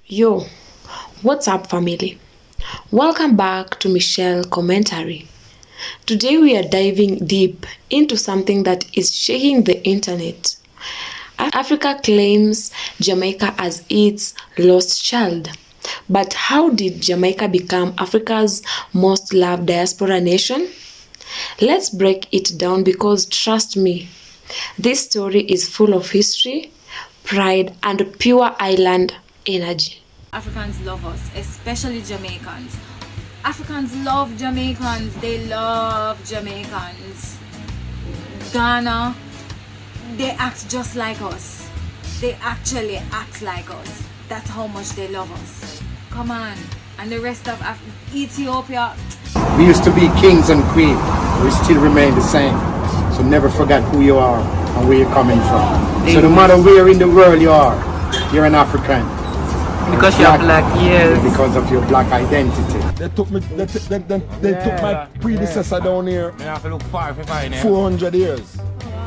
Yo, what's up, family? Welcome back to Michelle Commentary. Today we are diving deep into something that is shaking the internet. Africa claims Jamaica as its lost child. But how did Jamaica become Africa's most loved diaspora nation? Let's break it down because trust me, this story is full of history, pride, and pure island energy. Africans love us, especially Jamaicans. Africans love Jamaicans. They love Jamaicans. Ghana, they act just like us. They actually act like us. That's how much they love us. Come on. And the rest of Ethiopia. We used to be kings and queens. We still remain the same. So never forget who you are and where you're coming from. So no matter where in the world you are, you're an African. Because you're black, yes. Because of your black identity. They took me. They took my predecessor down here. 400 years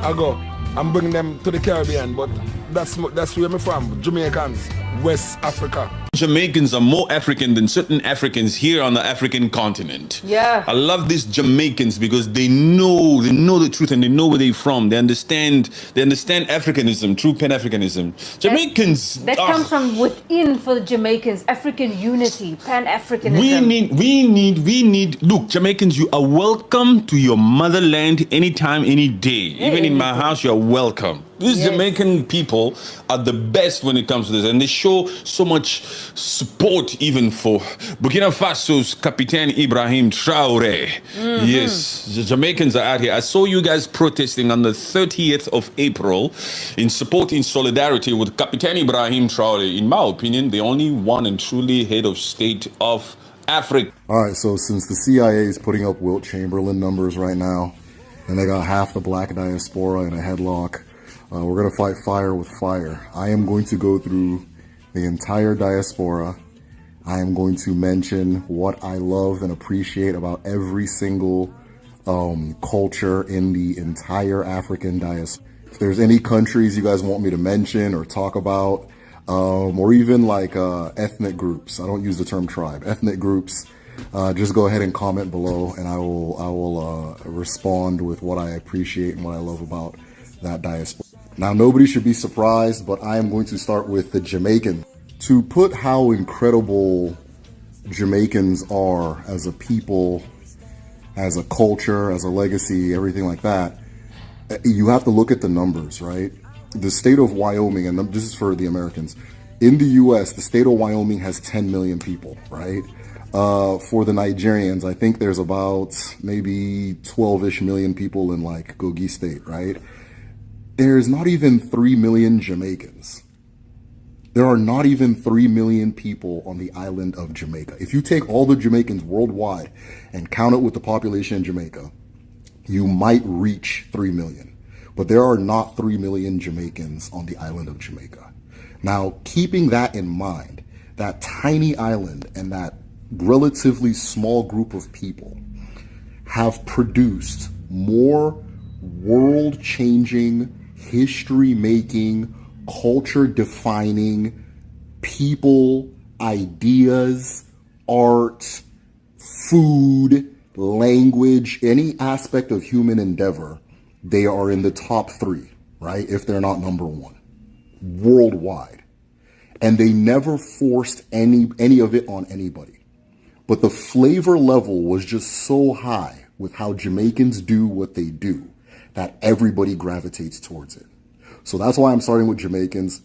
ago. I'm bringing them to the Caribbean, but that's where I'm from. Jamaicans, West Africa. Jamaicans are more African than certain Africans here on the African continent. Yeah. I love these Jamaicans because they know the truth and they know where they're from. They understand Africanism, true Pan-Africanism. Jamaicans that comes from within for the Jamaicans. African unity, Pan-Africanism. We need look, Jamaicans, you are welcome to your motherland anytime, any day. Even in my house, you're welcome. These Jamaican people are the best when it comes to this, and they show so much support even for Burkina Faso's Captain Ibrahim Traore. Yes, the Jamaicans are out here. I saw you guys protesting on the 30th of April in support, in solidarity with Captain Ibrahim Traore. In my opinion, the only one and truly head of state of Africa. All right, so since the CIA is putting up Wilt Chamberlain numbers right now, and they got half the black diaspora in a headlock, we're going to fight fire with fire. I am going to go through the entire diaspora. I am going to mention what I love and appreciate about every single culture in the entire African diaspora. If there's any countries you guys want me to mention or talk about, or even like ethnic groups, I don't use the term tribe, ethnic groups, just go ahead and comment below, and I will respond with what I appreciate and what I love about that diaspora. Now, nobody should be surprised, but I am going to start with the Jamaican. To put how incredible Jamaicans are as a people, as a culture, as a legacy, everything like that, you have to look at the numbers, right? The state of Wyoming, and this is for the Americans, in the US, the state of Wyoming has 10 million people, right? For the Nigerians, I think there's about maybe 12-ish million people in like Kogi State, right? There's not even 3 million Jamaicans. There are not even 3 million people on the island of Jamaica. If you take all the Jamaicans worldwide and count it with the population in Jamaica, you might reach 3 million. But there are not 3 million Jamaicans on the island of Jamaica. Now, keeping that in mind, that tiny island and that relatively small group of people have produced more world-changing, history-making, culture-defining people, ideas, art, food, language, any aspect of human endeavor. They are in the top 3, right? If they're not number 1, worldwide. And they never forced any of it on anybody. But the flavor level was just so high with how Jamaicans do what they do that everybody gravitates towards it. So that's why I'm starting with Jamaicans.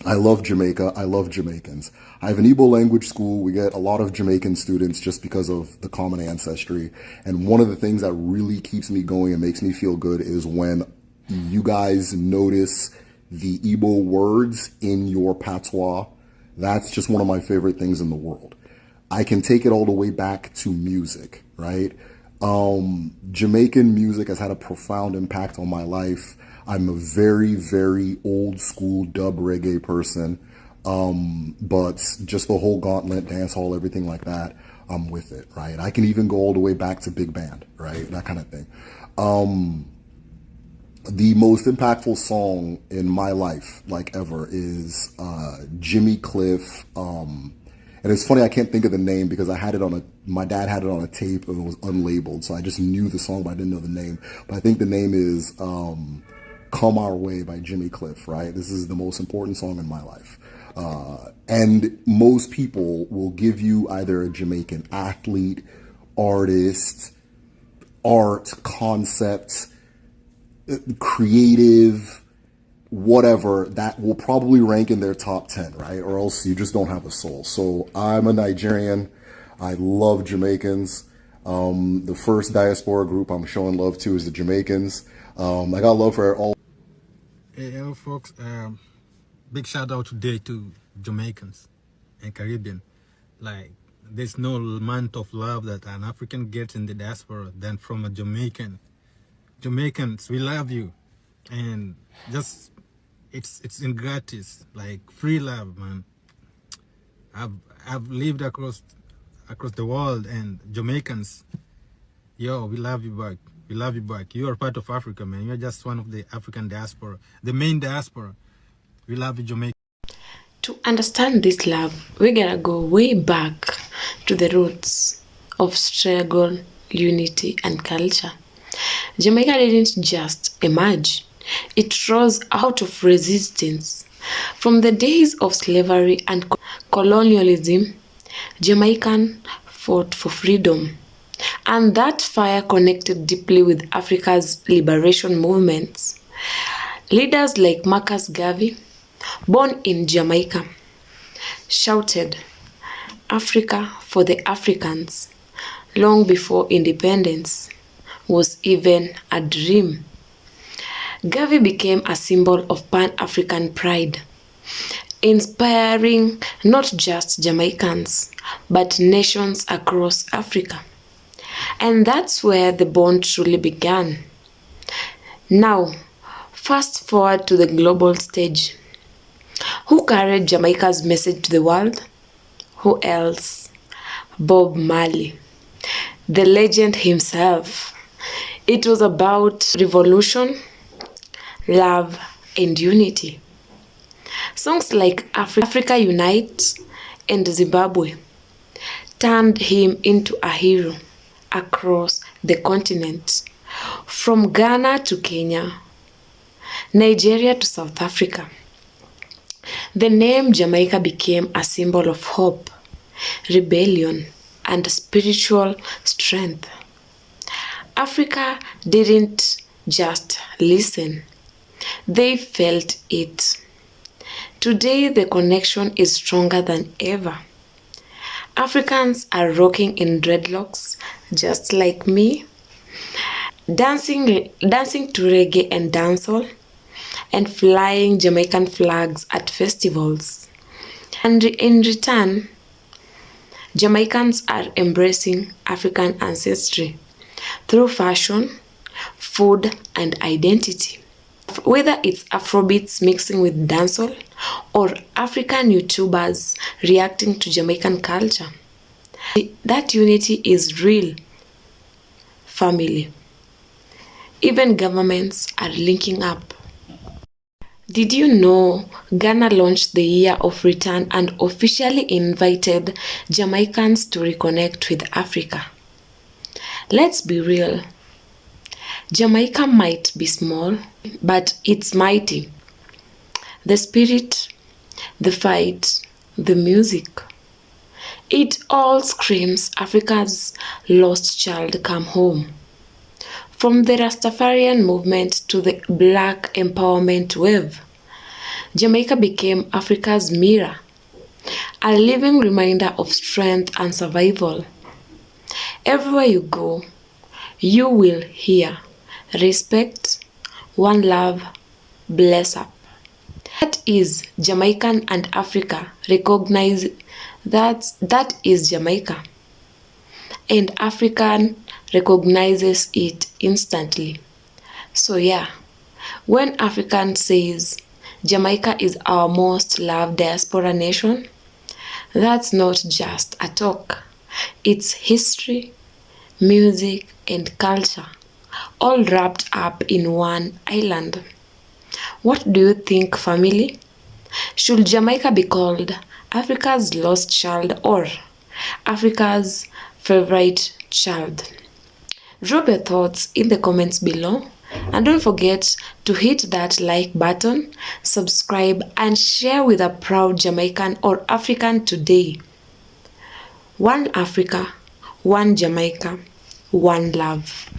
I love Jamaica. I love Jamaicans. I have an Igbo language school. We get a lot of Jamaican students just because of the common ancestry. And one of the things that really keeps me going and makes me feel good is when you guys notice the Igbo words in your patois. That's just one of my favorite things in the world. I can take it all the way back to music, right? Jamaican music has had a profound impact on my life. I'm a very, very old school dub reggae person. But just the whole gauntlet, dance hall, everything like that, I'm with it, right? I can even go all the way back to big band, right? That kind of thing. The most impactful song in my life, like ever, is Jimmy Cliff. And it's funny, I can't think of the name because my dad had it on a tape and it was unlabeled. So I just knew the song, but I didn't know the name. But I think the name is Come Our Way by Jimmy Cliff, right? This is the most important song in my life. And most people will give you either a Jamaican athlete, artist, art, concept, creative, whatever, that will probably rank in their top 10, right? Or else you just don't have a soul. So I'm a Nigerian. I love Jamaicans. The first diaspora group I'm showing love to is the Jamaicans. I got love for all. Hey, hello folks. Big shout out today to Jamaicans and Caribbean. Like, there's no amount of love that an African gets in the diaspora than from a Jamaican. Jamaicans, we love you. And just, it's in gratis, like free love, man. I've lived across the world, and Jamaicans, yo, we love you back. We love you back. You are part of Africa, man. You're just one of the African diaspora, the main diaspora. We love you, Jamaica. To understand this love, we gotta go way back to the roots of struggle, unity, and culture. Jamaica didn't just emerge. It rose out of resistance. From the days of slavery and colonialism, Jamaican fought for freedom. And that fire connected deeply with Africa's liberation movements. Leaders like Marcus Garvey, born in Jamaica, shouted, "Africa for the Africans," long before independence was even a dream. Garvey became a symbol of Pan-African pride, inspiring not just Jamaicans, but nations across Africa. And that's where the bond truly began. Now, fast forward to the global stage. Who carried Jamaica's message to the world? Who else? Bob Marley, the legend himself. It was about revolution, love, and unity. Songs like Africa Unite and Zimbabwe turned him into a hero across the continent, from Ghana to Kenya, Nigeria to South Africa. The name Jamaica became a symbol of hope, rebellion, and spiritual strength. Africa didn't just listen, they felt it. Today, the connection is stronger than ever. Africans are rocking in dreadlocks, just like me, dancing to reggae and dancehall, and flying Jamaican flags at festivals. And in return, Jamaicans are embracing African ancestry through fashion, food, and identity. Whether it's Afrobeats mixing with dancehall or African YouTubers reacting to Jamaican culture, that unity is real. Family. Even governments are linking up. Did you know Ghana launched the Year of Return and officially invited Jamaicans to reconnect with Africa? Let's be real. Jamaica might be small, but it's mighty. The spirit, the fight, the music. It all screams Africa's lost child come home. From the Rastafarian movement to the Black empowerment wave, Jamaica became Africa's mirror, a living reminder of strength and survival. Everywhere you go, you will hear respect, one love, bless up. That is Jamaican, and Africa recognize that is Jamaica. And African recognizes it instantly. So yeah, when African says Jamaica is our most loved diaspora nation, that's not just a talk. It's history, music, and culture all wrapped up in one island. What do you think, family? Should Jamaica be called Africa's lost child or Africa's favorite child? Drop your thoughts in the comments below, and don't forget to hit that like button, subscribe, and share with a proud Jamaican or African today. One Africa, one Jamaica, one love.